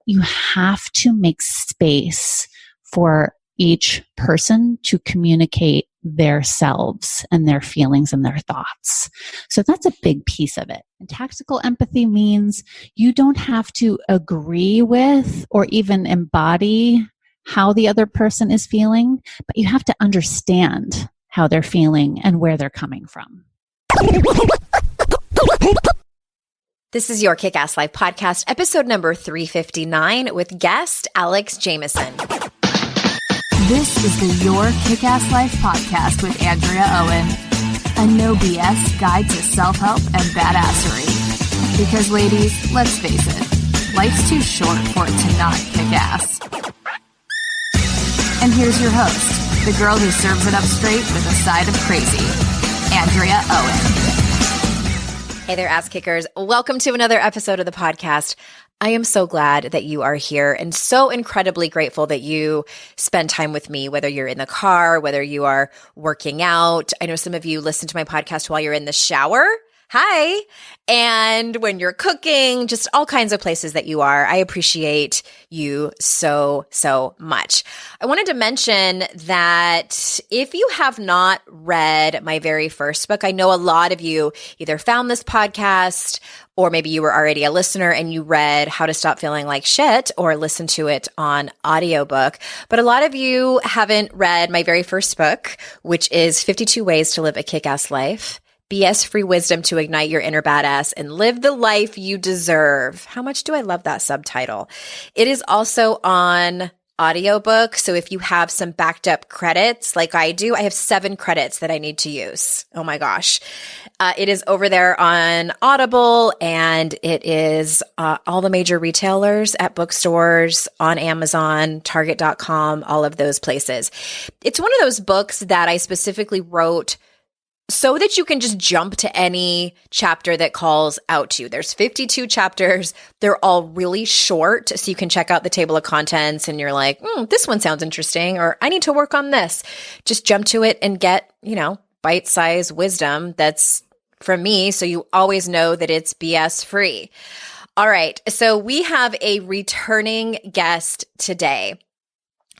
you have to make space for each person to communicate their selves and their feelings and their thoughts. So that's a big piece of it. And tactical empathy means you don't have to agree with or even embody how the other person is feeling, but you have to understand how they're feeling and where they're coming from. This is your Kick-Ass Life podcast, episode number 359 with guest Alex Jamieson. This is the Your Kick-Ass Life podcast with Andrea Owen, a no BS guide to self-help and badassery. Because ladies, let's face it, life's too short for it to not kick ass. And here's your host, the girl who serves it up straight with a side of crazy, Andrea Owen. Hey there, ass kickers. Welcome to another episode of the podcast. I am so glad that you are here and so incredibly grateful that you spend time with me, whether you're in the car, whether you are working out. I know some of you listen to my podcast while you're in the shower. Hi. And when you're cooking, just all kinds of places that you are. I appreciate you so, so much. I wanted to mention that if you have not read my very first book, I know a lot of you either found this podcast or maybe you were already a listener and you read How to Stop Feeling Like Shit or listened to it on audiobook. But a lot of you haven't read my very first book, which is 52 Ways to Live a Kick-Ass Life. BS-free wisdom to ignite your inner badass and live the life you deserve. How much do I love that subtitle? It is also on audiobook. So if you have some backed up credits like I do, I have 7 credits that I need to use. Oh my gosh. It is over there on Audible and it is all the major retailers at bookstores, on Amazon, Target.com, all of those places. It's one of those books that I specifically wrote so that you can just jump to any chapter that calls out to you. There's 52 chapters. They're all really short, so you can check out the table of contents and you're like, this one sounds interesting, or I need to work on this. Just jump to it and get, bite-sized wisdom that's from me, so you always know that it's BS free. All right, so we have a returning guest today.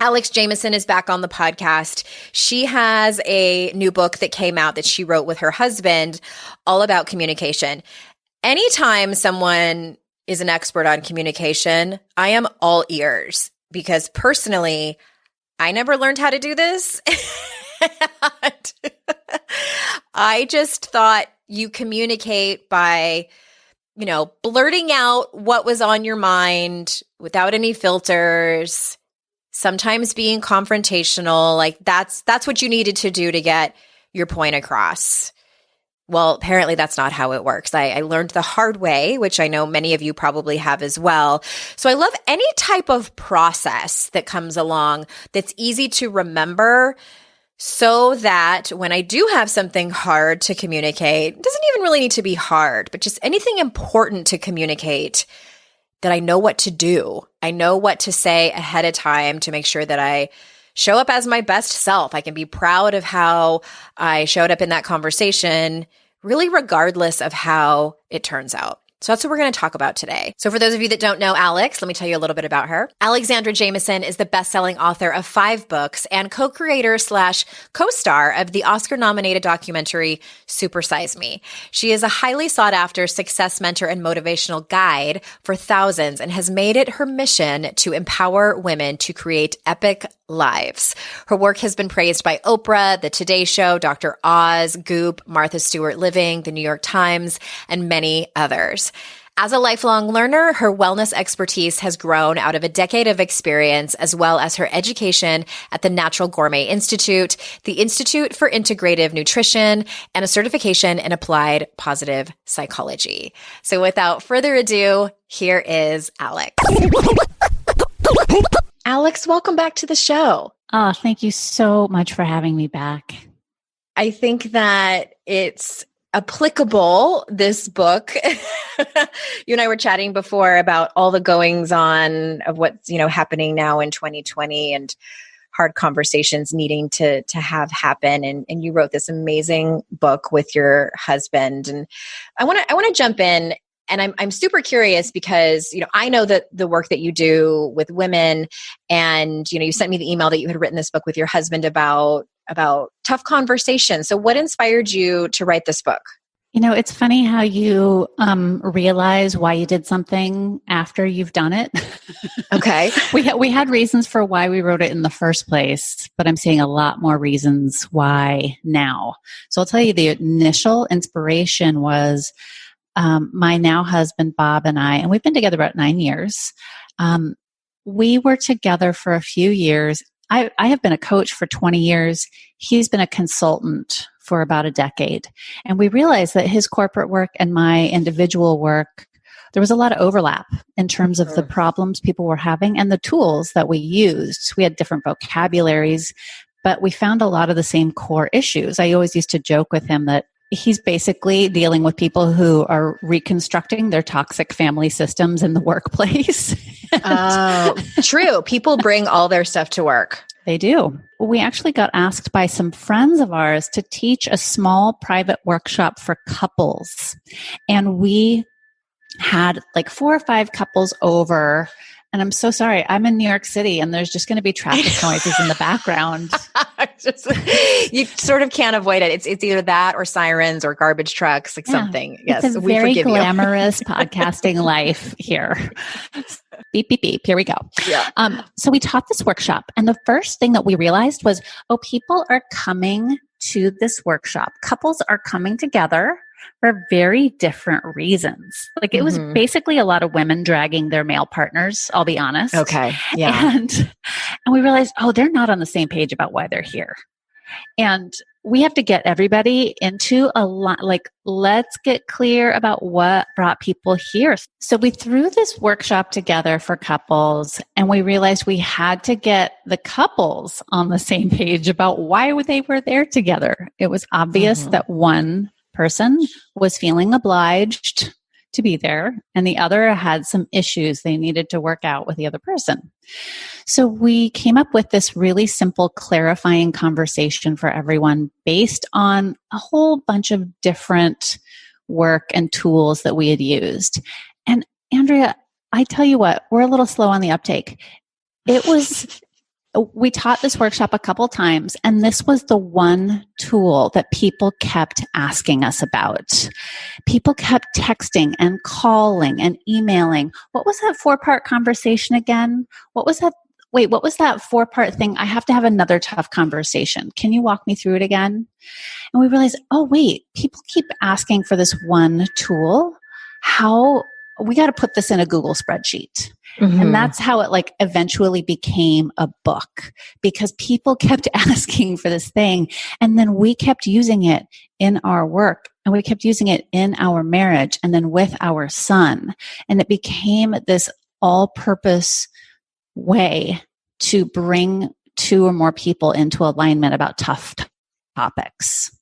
Alex Jamieson is back on the podcast. She has a new book that came out that she wrote with her husband all about communication. Anytime someone is an expert on communication, I am all ears because personally, I never learned how to do this. I just thought you communicate by, blurting out what was on your mind without any filters. Sometimes being confrontational, like that's what you needed to do to get your point across. Well, apparently that's not how it works. I learned the hard way, which I know many of you probably have as well. So I love any type of process that comes along that's easy to remember so that when I do have something hard to communicate, it doesn't even really need to be hard, but just anything important to communicate, that I know what to do. I know what to say ahead of time to make sure that I show up as my best self. I can be proud of how I showed up in that conversation, really regardless of how it turns out. So that's what we're going to talk about today. So for those of you that don't know Alex, let me tell you a little bit about her. Alexandra Jamieson is the best-selling author of 5 books and co-creator/co-star of the Oscar-nominated documentary Super Size Me. She is a highly sought-after success mentor and motivational guide for thousands and has made it her mission to empower women to create epic lives. Her work has been praised by Oprah, The Today Show, Dr. Oz, Goop, Martha Stewart Living, The New York Times, and many others. As a lifelong learner, her wellness expertise has grown out of a decade of experience, as well as her education at the Natural Gourmet Institute, the Institute for Integrative Nutrition, and a certification in applied positive psychology. So without further ado, here is Alex. Alex, welcome back to the show. Oh, thank you so much for having me back. I think that it's applicable, this book. You and I were chatting before about all the goings on of what's, happening now in 2020 and hard conversations needing to have happen. And you wrote this amazing book with your husband. And I want to jump in And I'm super curious because, I know that the work that you do with women, and, you sent me the email that you had written this book with your husband about tough conversations. So what inspired you to write this book? It's funny how you realize why you did something after you've done it. Okay. We had reasons for why we wrote it in the first place, but I'm seeing a lot more reasons why now. So I'll tell you, the initial inspiration was my now husband, Bob, and I, and we've been together about 9 years. We were together for a few years. I have been a coach for 20 years. He's been a consultant for about a decade. And we realized that his corporate work and my individual work, there was a lot of overlap in terms of the problems people were having and the tools that we used. We had different vocabularies, but we found a lot of the same core issues. I always used to joke with him that he's basically dealing with people who are reconstructing their toxic family systems in the workplace. Oh, true. People bring all their stuff to work. They do. We actually got asked by some friends of ours to teach a small private workshop for couples. And we had like 4 or 5 couples over. And I'm so sorry, I'm in New York City and there's just going to be traffic noises in the background. You sort of can't avoid it. It's either that or sirens or garbage trucks, like something. Yes, it's a very glamorous podcasting life here. Beep, beep, beep. Here we go. Yeah. So we taught this workshop. And the first thing that we realized was, people are coming to this workshop. Couples are coming together for very different reasons. Like it was basically a lot of women dragging their male partners, I'll be honest. Okay. Yeah. And we realized, they're not on the same page about why they're here. And we have to get everybody into a lot, like, let's get clear about what brought people here. So we threw this workshop together for couples, and we realized we had to get the couples on the same page about why they were there together. It was obvious that one person was feeling obliged to be there, and the other had some issues they needed to work out with the other person. So we came up with this really simple, clarifying conversation for everyone based on a whole bunch of different work and tools that we had used. And Andrea, I tell you what, we're a little slow on the uptake. We taught this workshop a couple times, and this was the one tool that people kept asking us about. People kept texting and calling and emailing. What was that 4-part conversation again? What was that 4-part thing? I have to have another tough conversation. Can you walk me through it again? And we realized, people keep asking for this one tool. We got to put this in a Google spreadsheet. And that's how it eventually became a book, because people kept asking for this thing. And then we kept using it in our work, and we kept using it in our marriage, and then with our son. And it became this all-purpose way to bring 2 or more people into alignment about tough topics.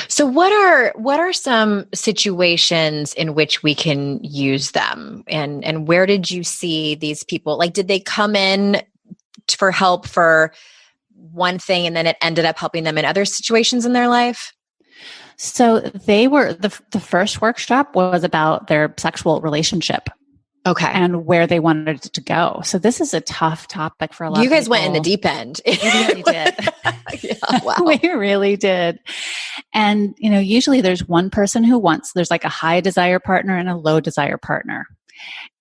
So what are some situations in which we can use them? And where did you see these people? Like, did they come in for help for one thing and then it ended up helping them in other situations in their life? So they were, the first workshop was about their sexual relationship. Okay. And where they wanted it to go. So this is a tough topic for a lot of people. You guys went in the deep end. We really did. Yeah, wow. We really did. And, usually there's one person there's like a high desire partner and a low desire partner.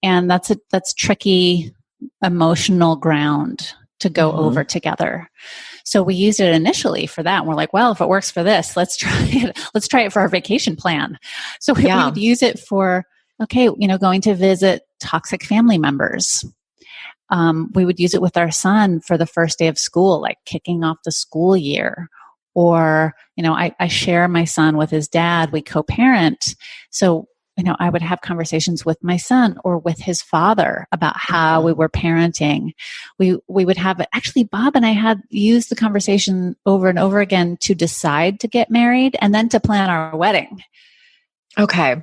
And that's tricky emotional ground to go over together. So we used it initially for that. And we're like, well, if it works for this, let's try it. Let's try it for our vacation plan. So we would use it for, going to visit toxic family members. We would use it with our son for the first day of school, like kicking off the school year. Or, I share my son with his dad. We co-parent. So, I would have conversations with my son or with his father about how we were parenting. We would have, actually, Bob and I had used the conversation over and over again to decide to get married and then to plan our wedding. Okay.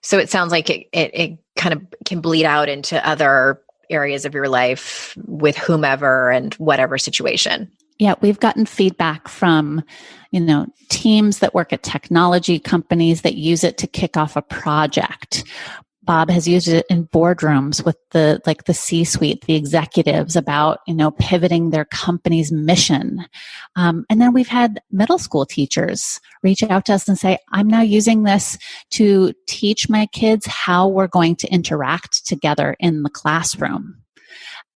So it sounds like it kind of can bleed out into other areas of your life with whomever and whatever situation. Yeah, we've gotten feedback from, teams that work at technology companies that use it to kick off a project. Bob has used it in boardrooms with the C-suite, the executives about, pivoting their company's mission. And then we've had middle school teachers reach out to us and say, I'm now using this to teach my kids how we're going to interact together in the classroom.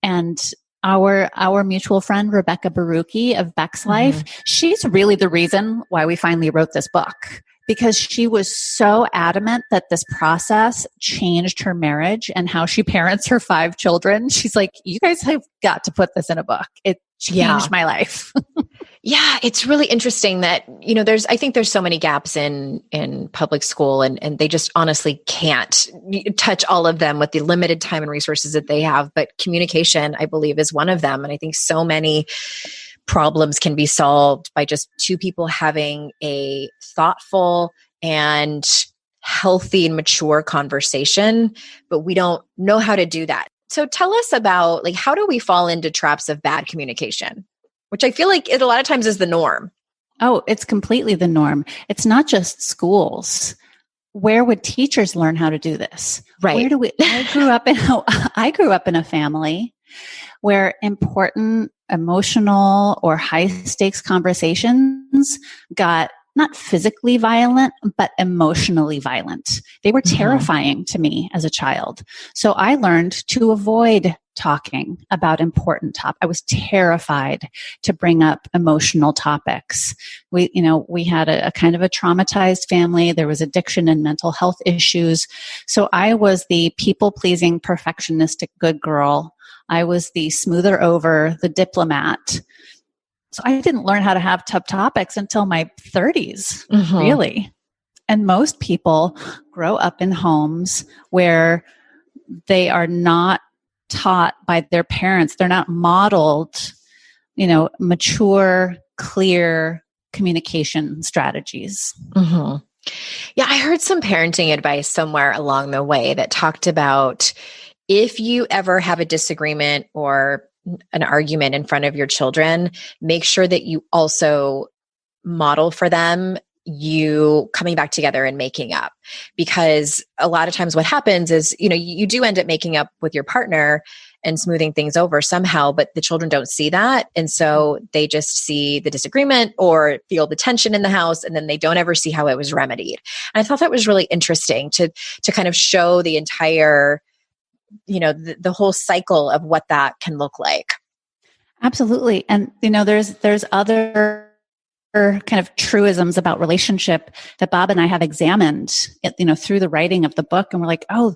And our mutual friend, Rebecca Barucki of Beck's Life, she's really the reason why we finally wrote this book, because she was so adamant that this process changed her marriage and how she parents her 5 children. She's like, you guys have got to put this in a book. It changed my life. Yeah, it's really interesting that, I think there's so many gaps in public school and they just honestly can't touch all of them with the limited time and resources that they have. But communication, I believe, is one of them. And I think so many problems can be solved by just 2 people having a thoughtful and healthy and mature conversation, but we don't know how to do that. So tell us about, how do we fall into traps of bad communication? Which I feel like it a lot of times is the norm. Oh, it's completely the norm. It's not just schools. Where would teachers learn how to do this? Right. I grew up in a family where important emotional or high stakes conversations got not physically violent, but emotionally violent. They were terrifying to me as a child. So I learned to avoid talking about important topics. I was terrified to bring up emotional topics. We had a kind of a traumatized family. There was addiction and mental health issues. So I was the people-pleasing, perfectionistic good girl. I was the smoother over, the diplomat. So I didn't learn how to have tough topics until my 30s, really. And most people grow up in homes where they are not taught by their parents. They're not modeled, mature, clear communication strategies. Yeah, I heard some parenting advice somewhere along the way that talked about if you ever have a disagreement or an argument in front of your children, make sure that you also model for them you coming back together and making up. Because a lot of times what happens is, you do end up making up with your partner and smoothing things over somehow, but the children don't see that. And so they just see the disagreement or feel the tension in the house, and then they don't ever see how it was remedied. And I thought that was really interesting to kind of show the entire, the whole cycle of what that can look like. Absolutely. And, there's other kind of truisms about relationship that Bob and I have examined, through the writing of the book. And we're like, oh,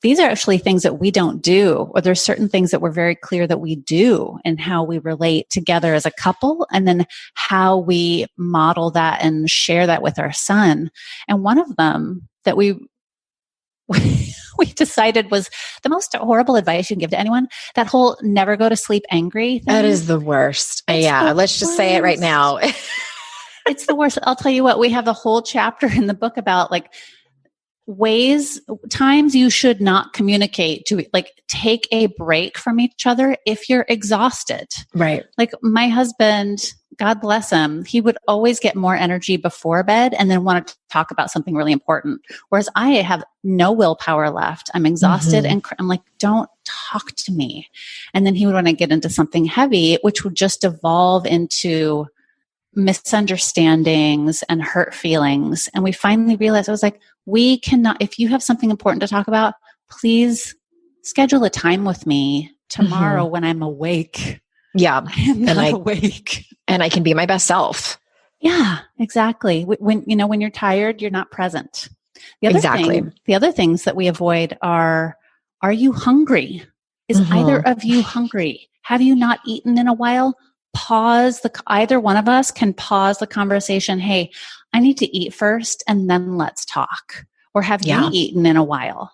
these are actually things that we don't do, or there's certain things that we're very clear that we do and how we relate together as a couple, and then how we model that and share that with our son. And one of them that we decided was the most horrible advice you can give to anyone, that whole never go to sleep angry thing. That is the worst. Let's just say it right now. It's the worst. I'll tell you what, we have a whole chapter in the book about times you should not communicate, to take a break from each other if you're exhausted. Right. My husband, God bless him, he would always get more energy before bed and then want to talk about something really important. Whereas I have no willpower left. I'm exhausted and I'm like, don't talk to me. And then he would want to get into something heavy, which would just evolve into misunderstandings and hurt feelings. And we finally realized, I was like, we cannot, if you have something important to talk about, please schedule a time with me tomorrow when I'm awake. Yeah. I am not awake. And I can be my best self. Yeah, exactly. When you're tired, you're not present. The other things that we avoid are you hungry? Is either of you hungry? Have you not eaten in a while? Either one of us can pause the conversation. Hey, I need to eat first and then let's talk. Or have you eaten in a while?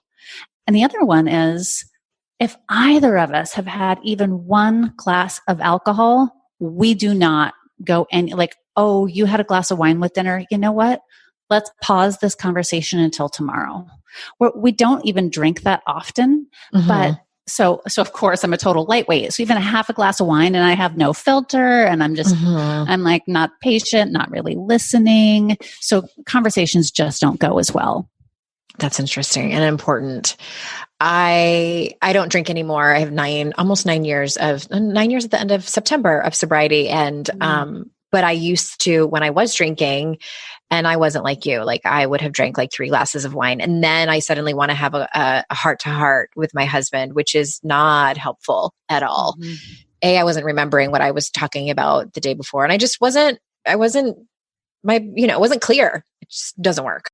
And the other one is, if either of us have had even one glass of alcohol, we do not go oh, you had a glass of wine with dinner. You know what? Let's pause this conversation until tomorrow. We don't even drink that often, but So of course I'm a total lightweight. So even a half a glass of wine and I have no filter and I'm like not patient, not really listening. So conversations just don't go as well. That's interesting and important. I don't drink anymore. I have almost 9 years at the end of September of sobriety. And, but I used to, when I was drinking, and I wasn't like you, like I would have drank like 3 glasses of wine. And then I suddenly want to have a heart to heart with my husband, which is not helpful at all. I wasn't remembering what I was talking about the day before. And it wasn't clear. It just doesn't work.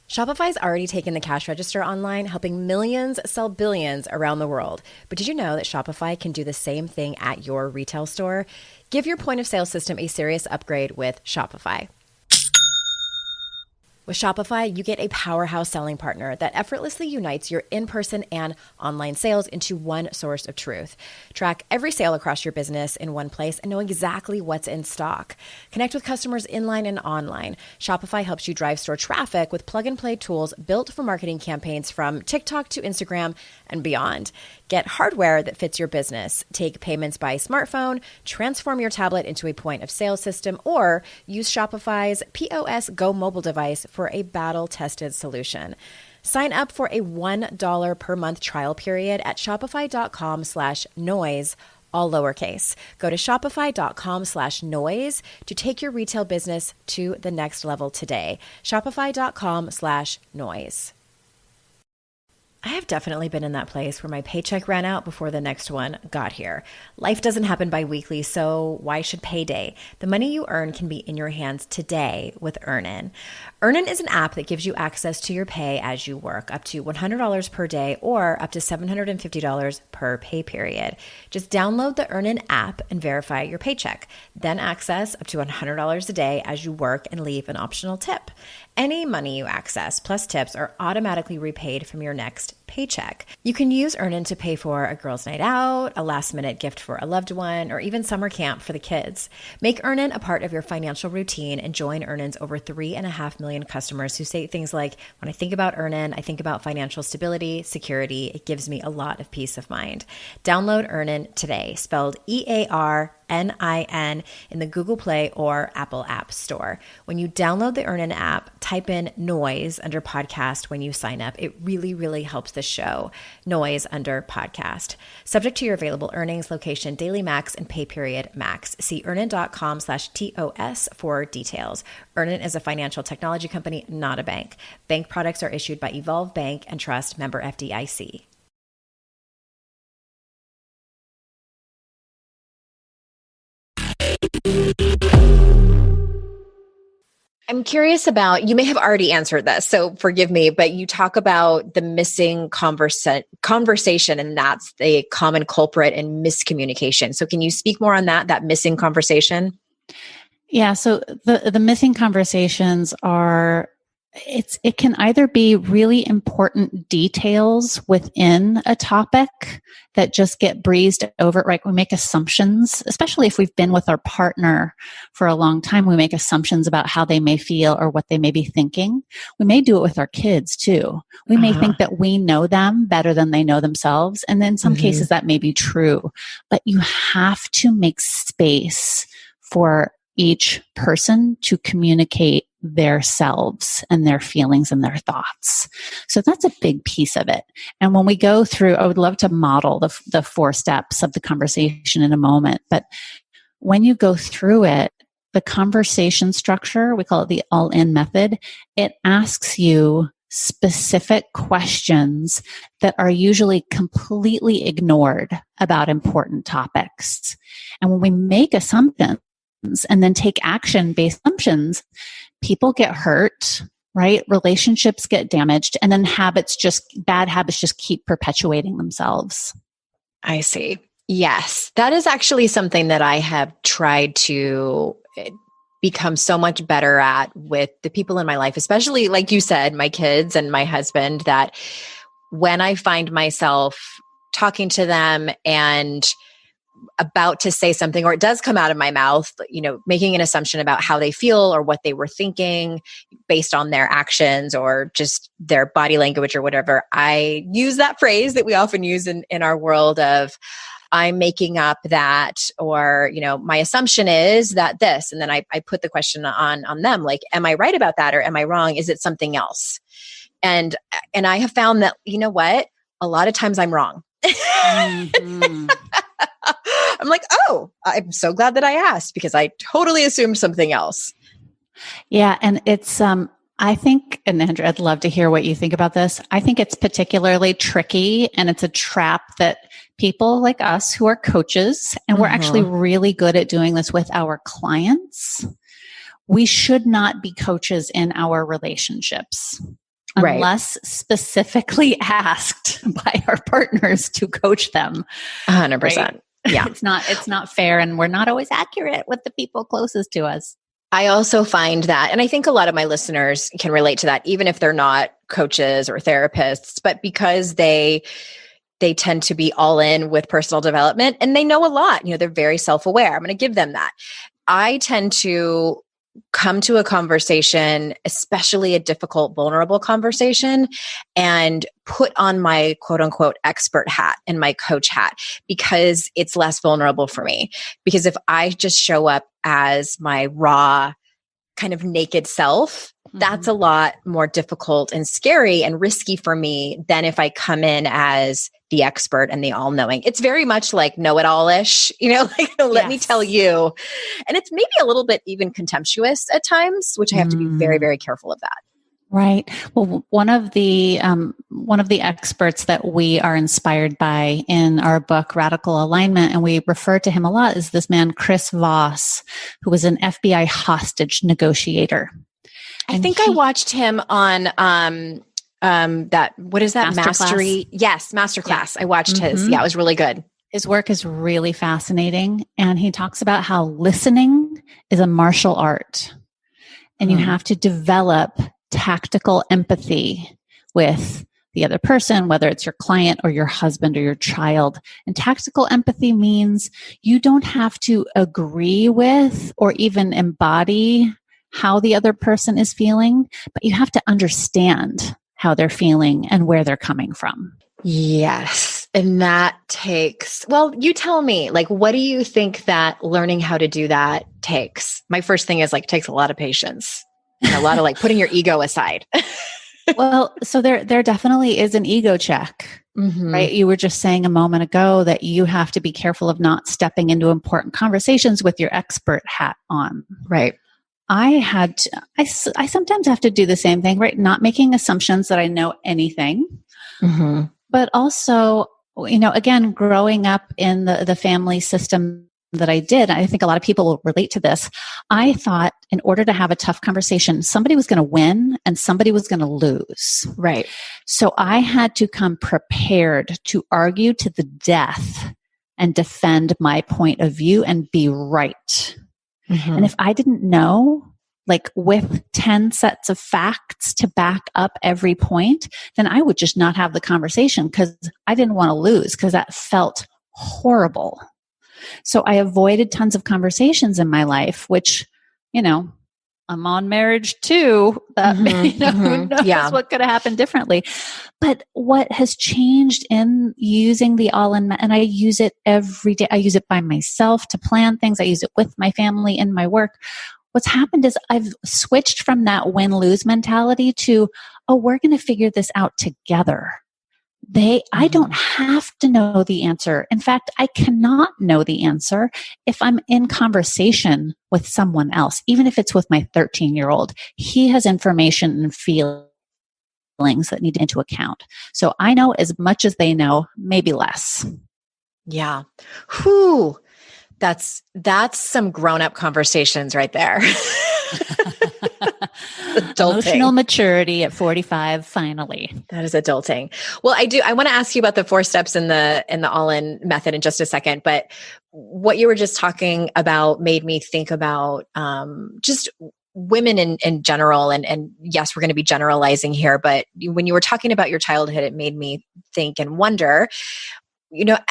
Shopify's already taken the cash register online, helping millions sell billions around the world. But did you know that Shopify can do the same thing at your retail store? Give your point of sale system a serious upgrade with Shopify. With Shopify, you get a powerhouse selling partner that effortlessly unites your in-person and online sales into one source of truth. Track every sale across your business in one place and know exactly what's in stock. Connect with customers inline and online. Shopify helps you drive store traffic with plug-and-play tools built for marketing campaigns from TikTok to Instagram and beyond. Get hardware that fits your business. Take payments by smartphone, transform your tablet into a point of sale system, or use Shopify's POS Go mobile device for a battle-tested solution. Sign up for a $1 per month trial period at shopify.com/noise, all lowercase. Go to shopify.com/noise to take your retail business to the next level today. Shopify.com/noise. I have definitely been in that place where my paycheck ran out before the next one got here. Life doesn't happen bi-weekly, so why should payday? The money you earn can be in your hands today with Earnin. Earnin is an app that gives you access to your pay as you work, up to $100 per day or up to $750 per pay period. Just download the Earnin app and verify your paycheck. Then access up to $100 a day as you work and leave an optional tip. Any money you access plus tips are automatically repaid from your next paycheck. You can use Earnin to pay for a girls' night out, a last-minute gift for a loved one, or even summer camp for the kids. Make Earnin a part of your financial routine and join Earnin's over 3.5 million customers who say things like, when I think about Earnin, I think about financial stability, security. It gives me a lot of peace of mind. Download Earnin today, spelled EARNIN, in the Google Play or Apple App Store. When you download the Earnin app, type in Noise under podcast when you sign up. It really, really helps the show. Noise under podcast. Subject to your available earnings, location, daily max, and pay period max. See earnin.com/TOS for details. Earnin is a financial technology company, not a bank. Bank products are issued by Evolve Bank and Trust, member FDIC. I'm curious about, you may have already answered this, so forgive me, but you talk about the missing conversation, and that's the common culprit in miscommunication. So can you speak more on that missing conversation? Yeah. So the missing conversations are, it can either be really important details within a topic that just get breezed over, right? We make assumptions, especially if we've been with our partner for a long time. We make assumptions about how they may feel or what they may be thinking. We may do it with our kids too. We may think that we know them better than they know themselves. And in some cases that may be true, but you have to make space for each person to communicate their selves and their feelings and their thoughts. So that's a big piece of it. And when we go through, I would love to model the 4 steps of the conversation in a moment. But when you go through it, the conversation structure, we call it the all-in method, it asks you specific questions that are usually completely ignored about important topics. And when we make assumptions and then take action based assumptions, people get hurt, right? Relationships get damaged, and then bad habits just keep perpetuating themselves. I see. Yes. That is actually something that I have tried to become so much better at with the people in my life, especially like you said, my kids and my husband, that when I find myself talking to them and about to say something, or it does come out of my mouth, making an assumption about how they feel or what they were thinking based on their actions or just their body language or whatever, I use that phrase that we often use in our world of, I'm making up that, or, my assumption is that this, and then I put the question on them, like, am I right about that? Or am I wrong? Is it something else? And I have found that, you know what? A lot of times I'm wrong. Mm-hmm. I'm like, oh, I'm so glad that I asked because I totally assumed something else. Yeah. And it's, I think, and Andrea, I'd love to hear what you think about this. I think it's particularly tricky, and it's a trap that people like us who are coaches, and we're actually really good at doing this with our clients. We should not be coaches in our relationships. Right. Unless specifically asked by our partners to coach them. 100%. Right? Yeah. It's not fair, and we're not always accurate with the people closest to us. I also find that, and I think a lot of my listeners can relate to that, even if they're not coaches or therapists, but because they tend to be all in with personal development and they know a lot, they're very self-aware. I'm going to give them that. I tend to come to a conversation, especially a difficult, vulnerable conversation, and put on my quote unquote expert hat and my coach hat because it's less vulnerable for me. Because if I just show up as my raw, kind of naked self, that's a lot more difficult and scary and risky for me than if I come in as the expert and the all-knowing. It's very much like know-it-all-ish, let me tell you. And it's maybe a little bit even contemptuous at times, which I have to be very, very careful of that. Right. Well, one of the experts that we are inspired by in our book, Radical Alignment, and we refer to him a lot, is this man, Chris Voss, who was an FBI hostage negotiator. I think I watched him on that, what is that? Mastery? Yes, Masterclass. Yeah. I watched his. Yeah, it was really good. His work is really fascinating. And he talks about how listening is a martial art. And you have to develop tactical empathy with the other person, whether it's your client or your husband or your child. And tactical empathy means you don't have to agree with or even embody how the other person is feeling, but you have to understand how they're feeling and where they're coming from. Yes. And that takes, well, you tell me, like, what do you think that learning how to do that takes? My first thing is takes a lot of patience and a lot of putting your ego aside. Well, so there definitely is an ego check, right? You were just saying a moment ago that you have to be careful of not stepping into important conversations with your expert hat on. Right. I sometimes have to do the same thing, right? Not making assumptions that I know anything, but also, again, growing up in the family system that I did, I think a lot of people will relate to this. I thought in order to have a tough conversation, somebody was going to win and somebody was going to lose. Right. So I had to come prepared to argue to the death and defend my point of view and be right. And if I didn't know, with 10 sets of facts to back up every point, then I would just not have the conversation because I didn't want to lose, because that felt horrible. So I avoided tons of conversations in my life, which, I'm on marriage too. Who knows what could have happened differently. But what has changed in using the all-in, and I use it every day. I use it by myself to plan things. I use it with my family in my work. What's happened is I've switched from that win-lose mentality to, we're going to figure this out together. I don't have to know the answer. In fact, I cannot know the answer if I'm in conversation with someone else, even if it's with my 13-year-old. He has information and feelings that need into account. So I know as much as they know, maybe less. Yeah. Whew. That's some grown-up conversations right there. Emotional maturity at 45, finally. That is adulting. Well, I want to ask you about the 4 steps in the all-in method in just a second, but what you were just talking about made me think about just women in general. And yes, we're going to be generalizing here, but when you were talking about your childhood, it made me think and wonder,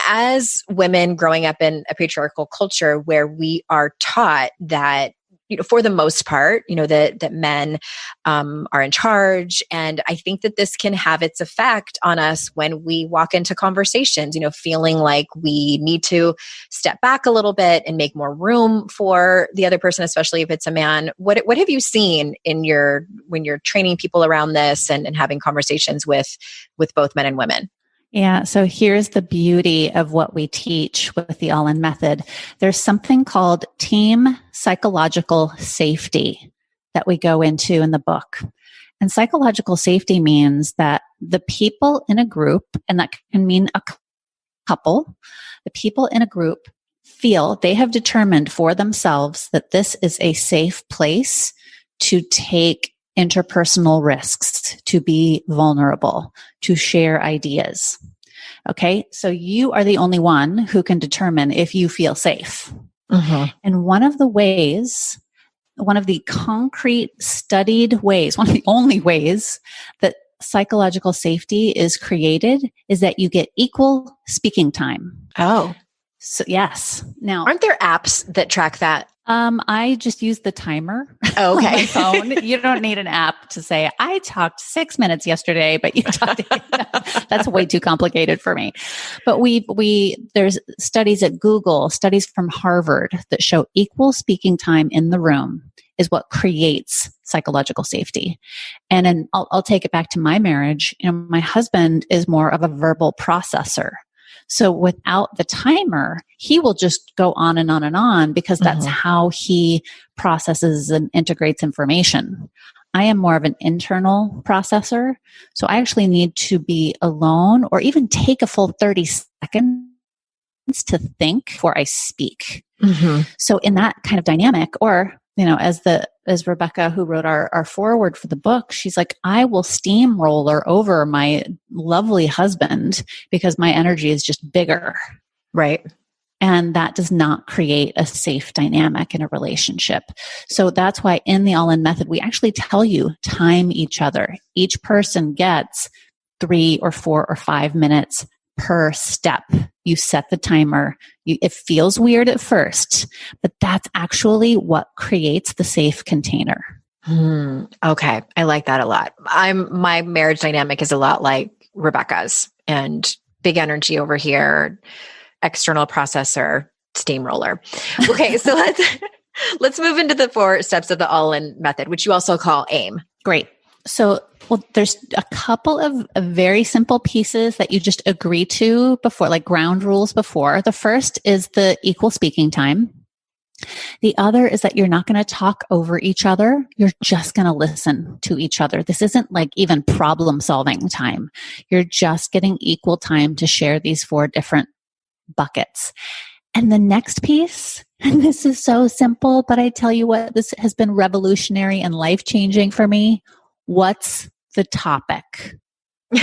as women growing up in a patriarchal culture where we are taught that, for the most part, that men are in charge. And I think that this can have its effect on us when we walk into conversations, feeling like we need to step back a little bit and make more room for the other person, especially if it's a man. What have you seen when you're training people around this and having conversations with both men and women? Yeah. So here's the beauty of what we teach with the All-In method. There's something called team psychological safety that we go into in the book. And psychological safety means that the people in a group, and that can mean a couple, the people in a group feel they have determined for themselves that this is a safe place to take interpersonal risks, to be vulnerable, to share ideas. Okay, so you are the only one who can determine if you feel safe. Mm-hmm. And one of the concrete studied ways, one of the only ways that psychological safety is created is that you get equal speaking time. Oh. So yes. Now, aren't there apps that track that? I just use the timer on my phone. You don't need an app to say, I talked 6 minutes yesterday, but you talked, that's way too complicated for me. But there's studies at Google, studies from Harvard that show equal speaking time in the room is what creates psychological safety. And then I'll take it back to my marriage. My husband is more of a verbal processor. So without the timer, he will just go on and on and on because that's how he processes and integrates information. I am more of an internal processor. So I actually need to be alone or even take a full 30 seconds to think before I speak. Mm-hmm. So in that kind of dynamic, or as Rebecca, who wrote our foreword for the book, she's like, I will steamroller over my lovely husband because my energy is just bigger. Right. And that does not create a safe dynamic in a relationship. So that's why in the All-In method, we actually tell you time each other. Each person gets 3 or 4 or 5 minutes per step. You set the timer. It feels weird at first, but that's actually what creates the safe container. Okay. I like that a lot. My marriage dynamic is a lot like Rebecca's, and big energy over here, external processor, steamroller. Okay. So let's move into the 4 steps of the All-In method, which you also call AIM. Great. So, there's a couple of very simple pieces that you just agree to before, like ground rules before. The first is the equal speaking time. The other is that you're not going to talk over each other. You're just going to listen to each other. This isn't like even problem solving time. You're just getting equal time to share these 4 different buckets. And the next piece, and this is so simple, but I tell you what, this has been revolutionary and life-changing for me. What's the topic?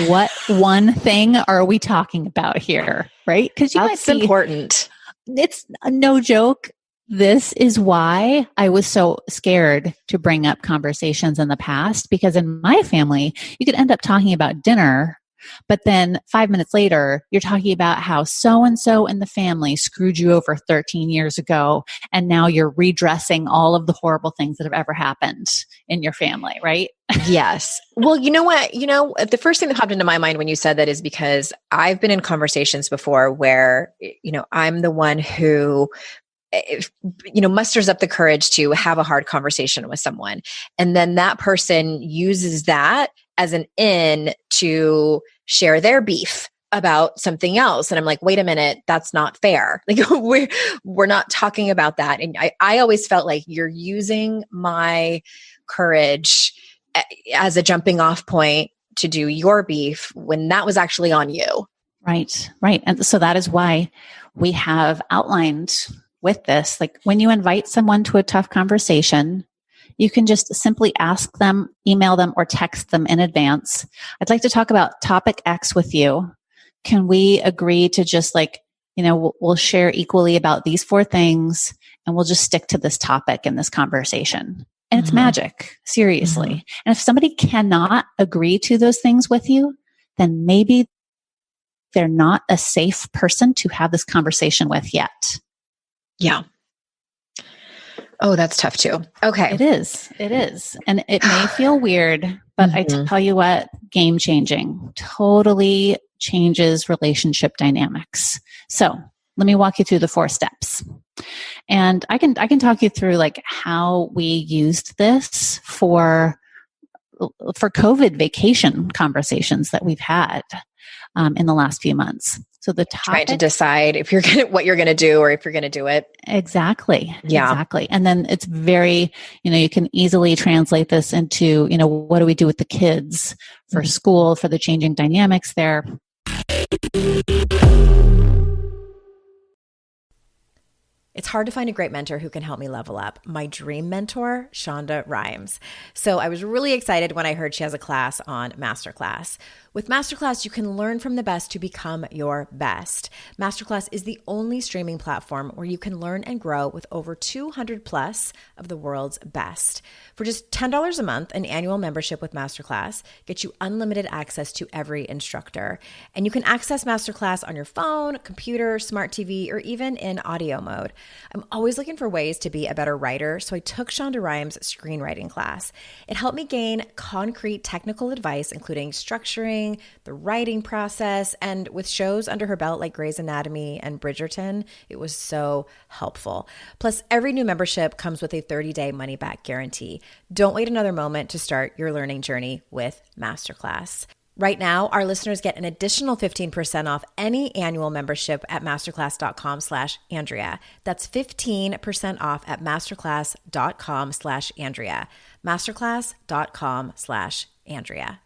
What one thing are we talking about here? Right? Because that's important. It's no joke. This is why I was so scared to bring up conversations in the past, because in my family, you could end up talking about dinner, but then 5 minutes later, you're talking about how so-and-so in the family screwed you over 13 years ago, and now you're redressing all of the horrible things that have ever happened in your family, right? Yes. Well, you know what? The first thing that popped into my mind when you said that is because I've been in conversations before where, I'm the one who musters up the courage to have a hard conversation with someone. And then that person uses that as an in to share their beef about something else. And I'm like, wait a minute, that's not fair. Like we're not talking about that. And I always felt like you're using my courage as a jumping off point to do your beef when that was actually on you. Right. And so that is why we have outlined with this, like when you invite someone to a tough conversation, you can just simply ask them, email them, or text them in advance. I'd like to talk about topic X with you. Can we agree to just we'll share equally about these 4 things, and we'll just stick to this topic in this conversation. And it's magic, seriously. Mm-hmm. And if somebody cannot agree to those things with you, then maybe they're not a safe person to have this conversation with yet. Yeah. Oh, that's tough too. Okay. It is. It is. And it may feel weird, but I tell you what, game changing, totally changes relationship dynamics. So let me walk you through the 4 steps. And I can talk you through like how we used this for COVID vacation conversations that we've had in the last few months. So the topic, trying to decide if you're what you're going to do or if you're going to do it. Exactly. Yeah. Exactly. And then it's very, you can easily translate this into, what do we do with the kids for school, for the changing dynamics there. It's hard to find a great mentor who can help me level up. My dream mentor, Shonda Rhimes. So I was really excited when I heard she has a class on Masterclass. With Masterclass, you can learn from the best to become your best. Masterclass is the only streaming platform where you can learn and grow with over 200 plus of the world's best. For just $10 a month, an annual membership with Masterclass gets you unlimited access to every instructor. And you can access Masterclass on your phone, computer, smart TV, or even in audio mode. I'm always looking for ways to be a better writer, so I took Shonda Rhimes' screenwriting class. It helped me gain concrete technical advice, including structuring, the writing process, and with shows under her belt like Grey's Anatomy and Bridgerton, it was so helpful. Plus, every new membership comes with a 30-day money-back guarantee. Don't wait another moment to start your learning journey with Masterclass. Right now, our listeners get an additional 15% off any annual membership at masterclass.com/Andrea. That's 15% off at masterclass.com/Andrea. Masterclass.com/Andrea.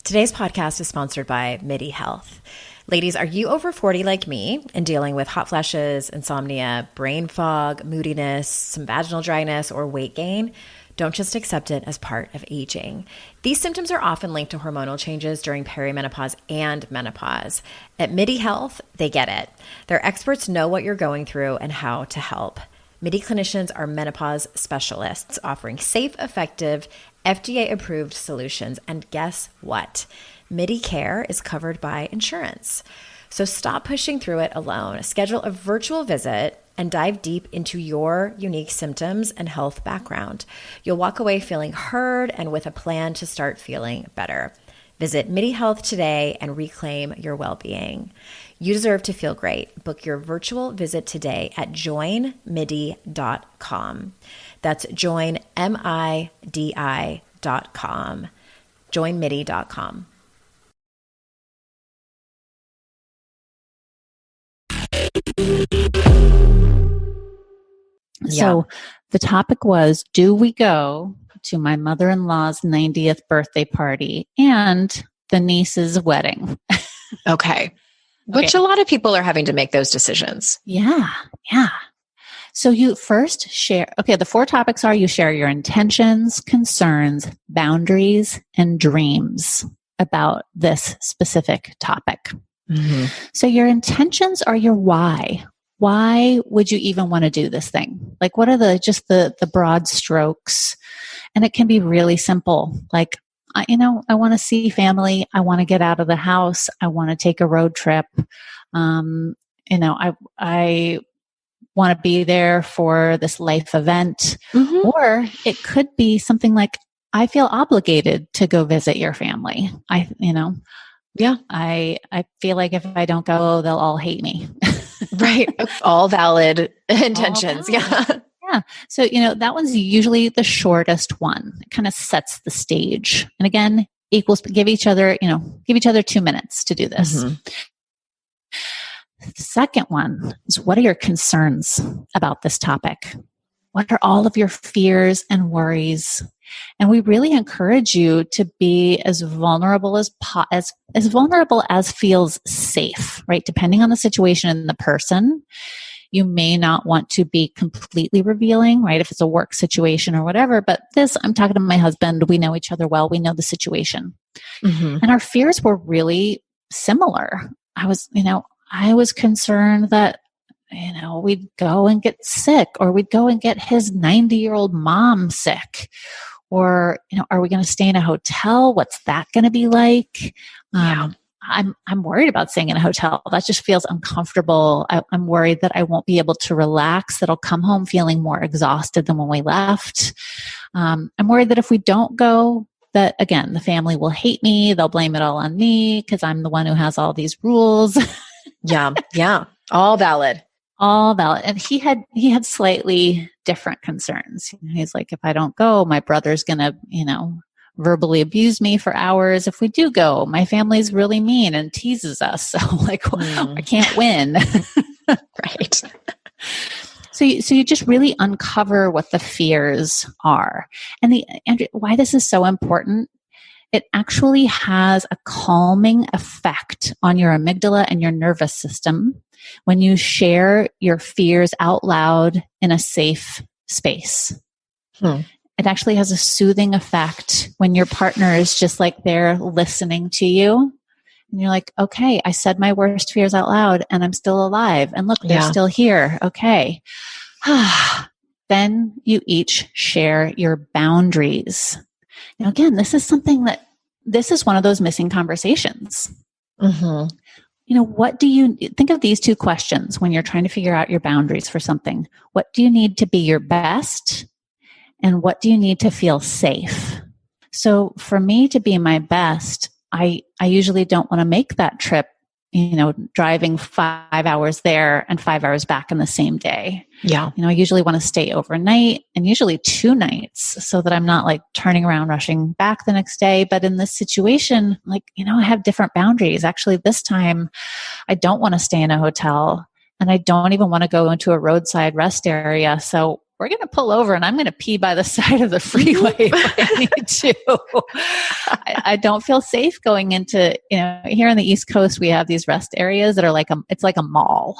Today's podcast is sponsored by MIDI Health. Ladies, are you over 40 like me and dealing with hot flashes, insomnia, brain fog, moodiness, some vaginal dryness, or weight gain? Don't just accept it as part of aging. These symptoms are often linked to hormonal changes during perimenopause and menopause. At MIDI Health, they get it. Their experts know what you're going through and how to help. MIDI clinicians are menopause specialists offering safe, effective, FDA-approved solutions. And guess what? MIDI care is covered by insurance. So stop pushing through it alone. Schedule a virtual visit and dive deep into your unique symptoms and health background. You'll walk away feeling heard and with a plan to start feeling better. Visit MIDI Health today and reclaim your well-being. You deserve to feel great. Book your virtual visit today at joinmidi.com. That's joinmidi.com. joinmidi.com. So the topic was, do we go to my mother-in-law's 90th birthday party and the niece's wedding? Okay. Which a lot of people are having to make those decisions. Yeah. So you first share, the 4 topics are: you share your intentions, concerns, boundaries, and dreams about this specific topic. Mm-hmm. So your intentions are your why. Why would you even want to do this thing? Like, what are the broad strokes? And it can be really simple. Like, I want to see family. I want to get out of the house. I want to take a road trip. I want to be there for this life event. Mm-hmm. Or it could be something like, I feel obligated to go visit your family. I feel like if I don't go, they'll all hate me. Right. All valid intentions. All valid. Yeah. So, that one's usually the shortest one. It kind of sets the stage. And again, give each other 2 minutes to do this. Mm-hmm. The second one is, what are your concerns about this topic? What are all of your fears and worries? And we really encourage you to be as vulnerable as vulnerable as feels safe, right? Depending on the situation and the person, you may not want to be completely revealing, right? If it's a work situation or whatever, but I'm talking to my husband. We know each other well. We know the situation. Mm-hmm. And our fears were really similar. I was concerned that, we'd go and get sick, or we'd go and get his 90-year-old mom sick, or, are we going to stay in a hotel? What's that going to be like? I'm worried about staying in a hotel. That just feels uncomfortable. I'm worried that I won't be able to relax, that I'll come home feeling more exhausted than when we left. I'm worried that if we don't go, that again, the family will hate me. They'll blame it all on me because I'm the one who has all these rules. Yeah. Yeah. All valid. All valid. And he had slightly different concerns. He's like, if I don't go, my brother's going to, verbally abuse me for hours. If we do go, my family's really mean and teases us. So like, I can't win. Right. So you just really uncover what the fears are. And why this is so important, it actually has a calming effect on your amygdala and your nervous system when you share your fears out loud in a safe space. It actually has a soothing effect when your partner is just like there listening to you. And you're like, okay, I said my worst fears out loud and I'm still alive. And look, they're still here. Okay. Then you each share your boundaries. Now, again, this is one of those missing conversations. Mm-hmm. What do you think of these two questions when you're trying to figure out your boundaries for something? What do you need to be your best? And what do you need to feel safe? So for me to be my best, I usually don't want to make that trip, driving 5 hours there and 5 hours back in the same day. Yeah. I usually want to stay overnight and usually 2 nights so that I'm not like turning around, rushing back the next day. But in this situation, I have different boundaries. Actually, this time I don't want to stay in a hotel and I don't even want to go into a roadside rest area. So we're going to pull over and I'm going to pee by the side of the freeway if I need to. I don't feel safe going into, here on the East Coast, we have these rest areas that are it's like a mall.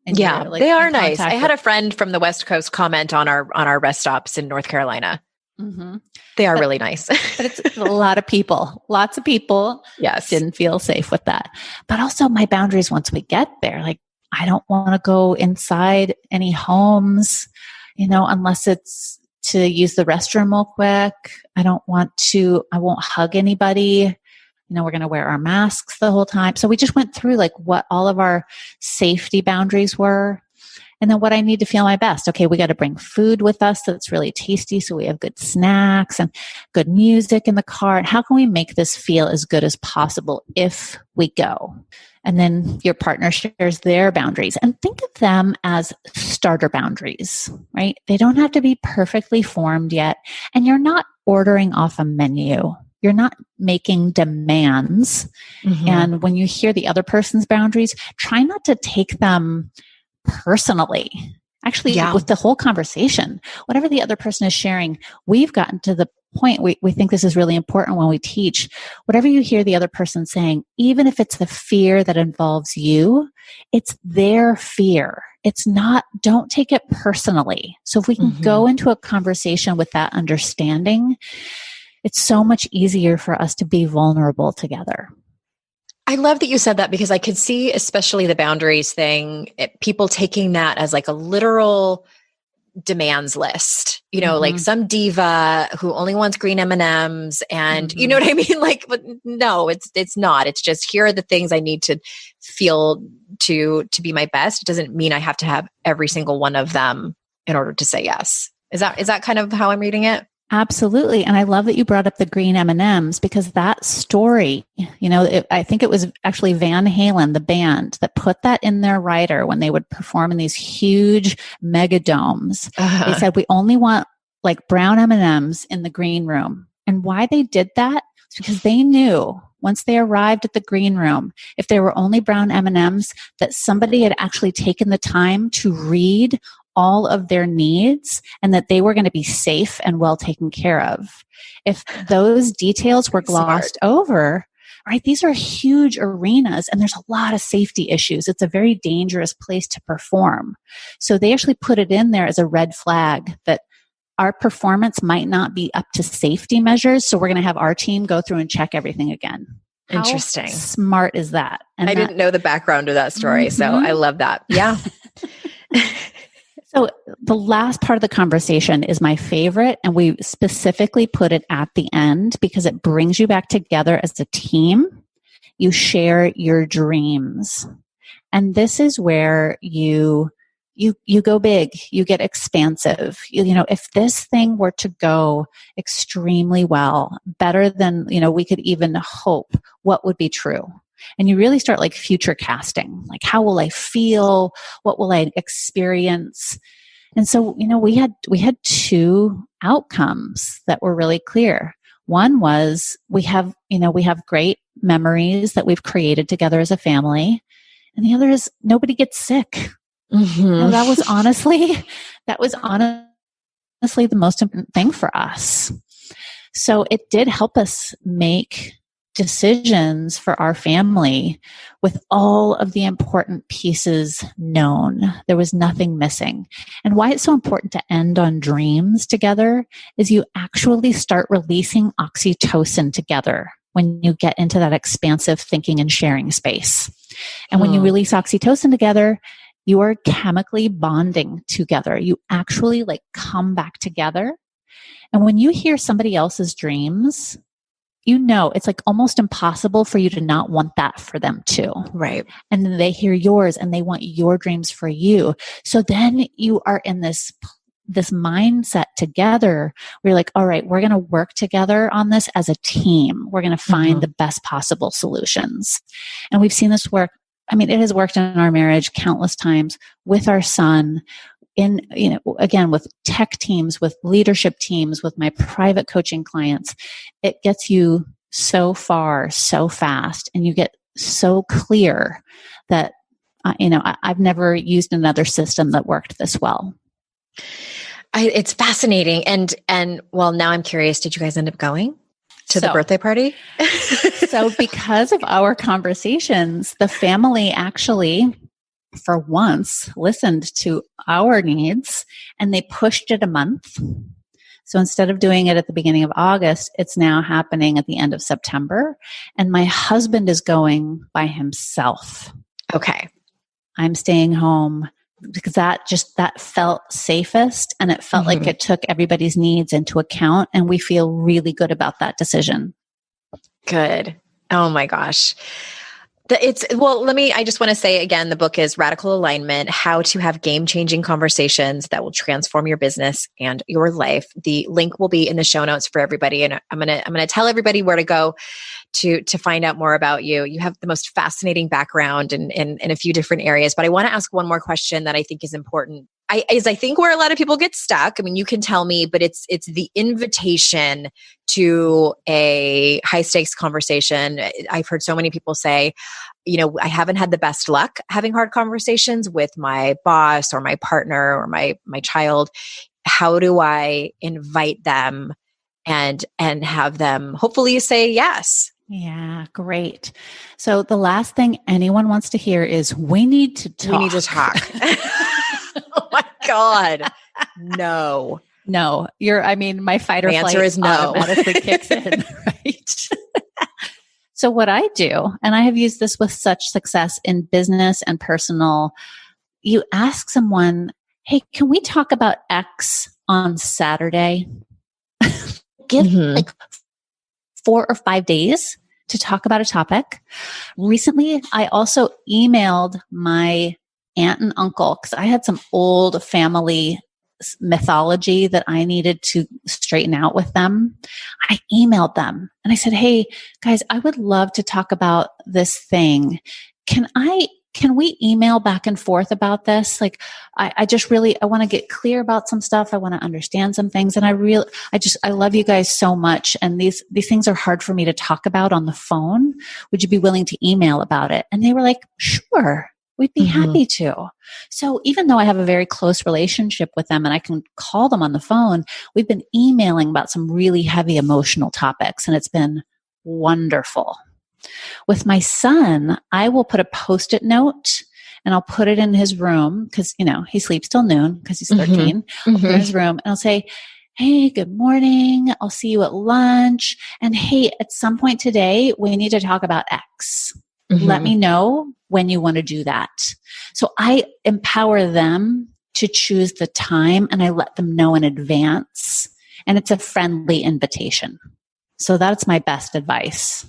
And yeah, they are nice. I had a friend from the West Coast comment on our rest stops in North Carolina. Mm-hmm. They are really nice. But it's a lot of people. Lots of people didn't feel safe with that. But also my boundaries once we get there, I don't want to go inside any homes, unless it's to use the restroom real quick. I won't hug anybody. We're going to wear our masks the whole time. So we just went through what all of our safety boundaries were. And then what I need to feel my best. Okay, we got to bring food with us that's really tasty. So we have good snacks and good music in the car. And how can we make this feel as good as possible if we go? And then your partner shares their boundaries, and think of them as starter boundaries, right? They don't have to be perfectly formed yet. And you're not ordering off a menu. You're not making demands. Mm-hmm. And when you hear the other person's boundaries, try not to take them personally. Actually, with the whole conversation, whatever the other person is sharing, we've gotten to the point, we think this is really important when we teach. Whatever you hear the other person saying, even if it's the fear that involves you, it's their fear. It's not, don't take it personally. So if we can go into a conversation with that understanding, it's so much easier for us to be vulnerable together. I love that you said that because I could see, especially the boundaries thing, people taking that as a literal demands list, like some diva who only wants green M&Ms and you know what I mean? But no, it's not. It's just, here are the things I need to feel to be my best. It doesn't mean I have to have every single one of them in order to say yes. Is that kind of how I'm reading it? Absolutely. And I love that you brought up the green M&Ms because that story, I think it was actually Van Halen, the band, that put that in their rider when they would perform in these huge megadomes. They said, we only want brown M&Ms in the green room. And why they did that is because they knew once they arrived at the green room, if there were only brown M&Ms, that somebody had actually taken the time to read all of their needs and that they were going to be safe and well taken care of. If those details were glossed over, right, these are huge arenas and there's a lot of safety issues. It's a very dangerous place to perform. So they actually put it in there as a red flag that our performance might not be up to safety measures. So we're going to have our team go through and check everything again. Interesting. How smart is that? And I didn't know the background of that story. So I love that. Yeah. So the last part of the conversation is my favorite, and we specifically put it at the end because it brings you back together as a team. you share your dreams. And this is where you go big, you get expansive. If this thing were to go extremely well, better than, we could even hope, what would be true? And you really start like future casting, like how will I feel? What will I experience? And so, we had two outcomes that were really clear. One was we have great memories that we've created together as a family. And the other is nobody gets sick. Mm-hmm. That was honestly the most important thing for us. So it did help us make decisions for our family with all of the important pieces known. There was nothing missing. And why it's so important to end on dreams together is you actually start releasing oxytocin together when you get into that expansive thinking and sharing space. And when you release oxytocin together, you are chemically bonding together. You actually like come back together. And when you hear somebody else's dreams, it's like almost impossible for you to not want that for them too. Right. And then they hear yours and they want your dreams for you. So then you are in this mindset together where you're like, all right, we're going to work together on this as a team. We're going to find the best possible solutions. And we've seen this work. I mean, it has worked in our marriage countless times with our son, again, with tech teams, with leadership teams, with my private coaching clients. It gets you so far, so fast, and you get so clear that, I've never used another system that worked this well. It's fascinating. And well, now I'm curious, did you guys end up going to the birthday party? So because of our conversations, the family actually, for once, listened to our needs and they pushed it a month. So instead of doing it at the beginning of August, it's now happening at the end of September. And my husband is going by himself. Okay. I'm staying home because that felt safest, and it felt like it took everybody's needs into account, and we feel really good about that decision. Good. Oh my gosh. I just want to say again, the book is Radical Alignment: How to Have Game-Changing Conversations That Will Transform Your Business and Your Life. The link will be in the show notes for everybody. And I'm going to tell everybody where to go to find out more about you. You have the most fascinating background in a few different areas, but I want to ask one more question that I think is important. I think where a lot of people get stuck. I mean, you can tell me, but it's the invitation to a high stakes conversation. I've heard so many people say, I haven't had the best luck having hard conversations with my boss or my partner or my child. How do I invite them and have them hopefully say yes? Yeah, great. So the last thing anyone wants to hear is we need to talk. We need to talk. Oh my God. No. No. My fight or flight answer is no. Automatically kicks in, right? So what I do, and I have used this with such success in business and personal, you ask someone, hey, can we talk about X on Saturday? Give like 4 or 5 days to talk about a topic. Recently, I also emailed my aunt and uncle because I had some old family mythology that I needed to straighten out with them. I emailed them and I said, hey guys, I would love to talk about this thing. Can we email back and forth about this? Like, I want to get clear about some stuff. I want to understand some things. And I love you guys so much. And these things are hard for me to talk about on the phone. Would you be willing to email about it? And they were like, sure, we'd be happy to. So even though I have a very close relationship with them and I can call them on the phone, we've been emailing about some really heavy emotional topics, and it's been wonderful. With my son, I will put a Post-it note and I'll put it in his room because, he sleeps till noon because he's 13. I'll put it in his room and I'll say, hey, good morning. I'll see you at lunch. And hey, at some point today, we need to talk about X. Let me know when you want to do that. So I empower them to choose the time and I let them know in advance. And it's a friendly invitation. So that's my best advice.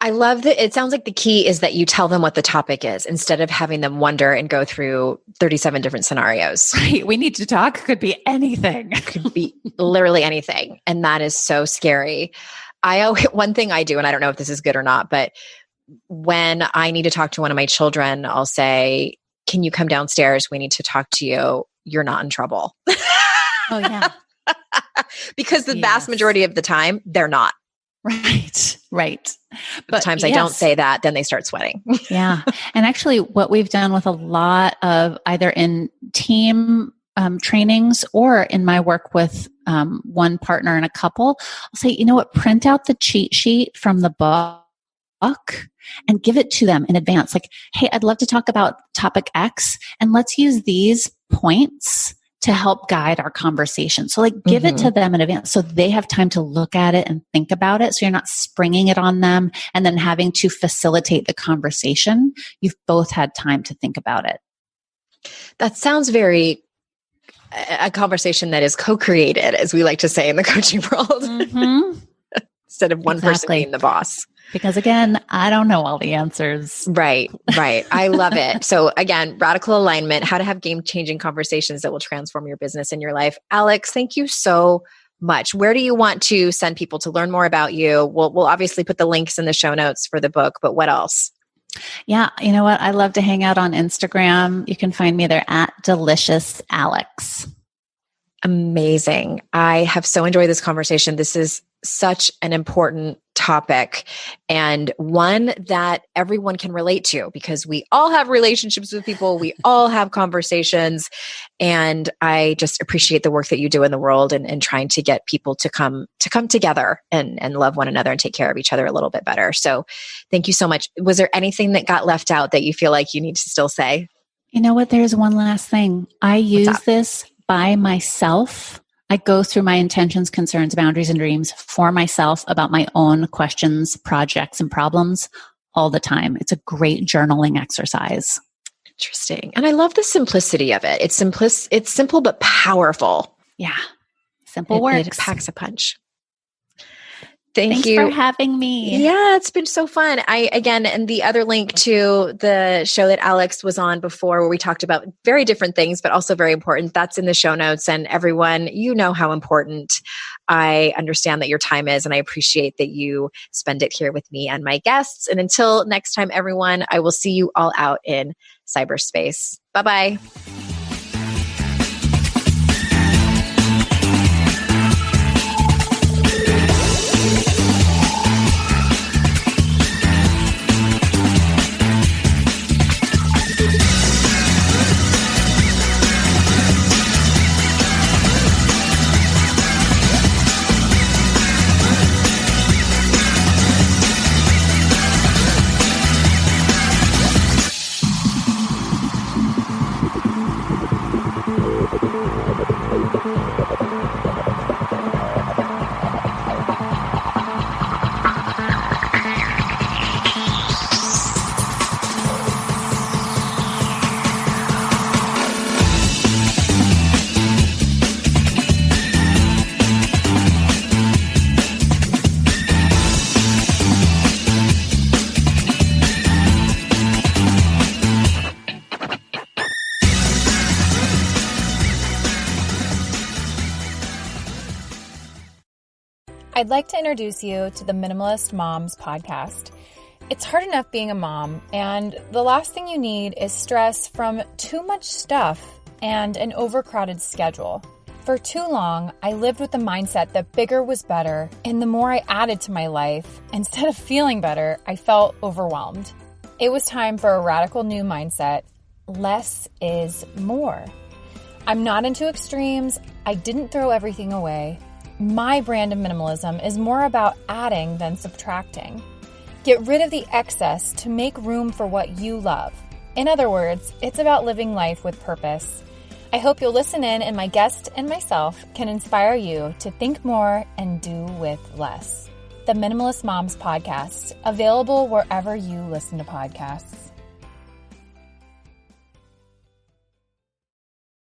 I love that. It sounds like the key is that you tell them what the topic is instead of having them wonder and go through 37 different scenarios. Right. We need to talk. Could be anything. Could be literally anything. And that is so scary. One thing I do, and I don't know if this is good or not, but when I need to talk to one of my children, I'll say, can you come downstairs? We need to talk to you. You're not in trouble. Oh, yeah. Because the vast majority of the time, they're not. Right. But the times I don't say that, then they start sweating. Yeah. And actually what we've done with a lot of either in team trainings or in my work with one partner and a couple, I'll say, you know what, print out the cheat sheet from the book and give it to them in advance. Like, hey, I'd love to talk about topic X and let's use these points to help guide our conversation. So like give it to them in advance so they have time to look at it and think about it. So you're not springing it on them and then having to facilitate the conversation. You've both had time to think about it. That sounds very a conversation that is co-created, as we like to say in the coaching world, instead of one person being the boss. Because again, I don't know all the answers. Right. I love it. So again, radical alignment, how to have game-changing conversations that will transform your business and your life. Alex, thank you so much. Where do you want to send people to learn more about you? We'll obviously put the links in the show notes for the book, but what else? Yeah. You know what? I love to hang out on Instagram. You can find me there at Delicious Alex. Amazing. I have so enjoyed this conversation. This is such an important topic and one that everyone can relate to because we all have relationships with people. We all have conversations. And I just appreciate the work that you do in the world and trying to get people to come together and love one another and take care of each other a little bit better. So thank you so much. Was there anything that got left out that you feel like you need to still say? You know what? There's one last thing. I use this by myself. I go through my intentions, concerns, boundaries, and dreams for myself about my own questions, projects, and problems all the time. It's a great journaling exercise. Interesting. And I love the simplicity of it. It's simple, but powerful. Yeah. Simple works. It packs a punch. Thanks you for having me. Yeah, it's been so fun. And the other link to the show that Alex was on before where we talked about very different things, but also very important, that's in the show notes. And everyone, you know how important I understand that your time is, and I appreciate that you spend it here with me and my guests. And until next time, everyone, I will see you all out in cyberspace. Bye-bye. I'd like to introduce you to the Minimalist Moms podcast. It's hard enough being a mom, and the last thing you need is stress from too much stuff and an overcrowded schedule. For too long, I lived with the mindset that bigger was better, and the more I added to my life, instead of feeling better, I felt overwhelmed. It was time for a radical new mindset. Less is more. I'm not into extremes. I didn't throw everything away. My brand of minimalism is more about adding than subtracting. Get rid of the excess to make room for what you love. In other words, it's about living life with purpose. I hope you'll listen in and my guest and myself can inspire you to think more and do with less. The Minimalist Moms podcast, available wherever you listen to podcasts.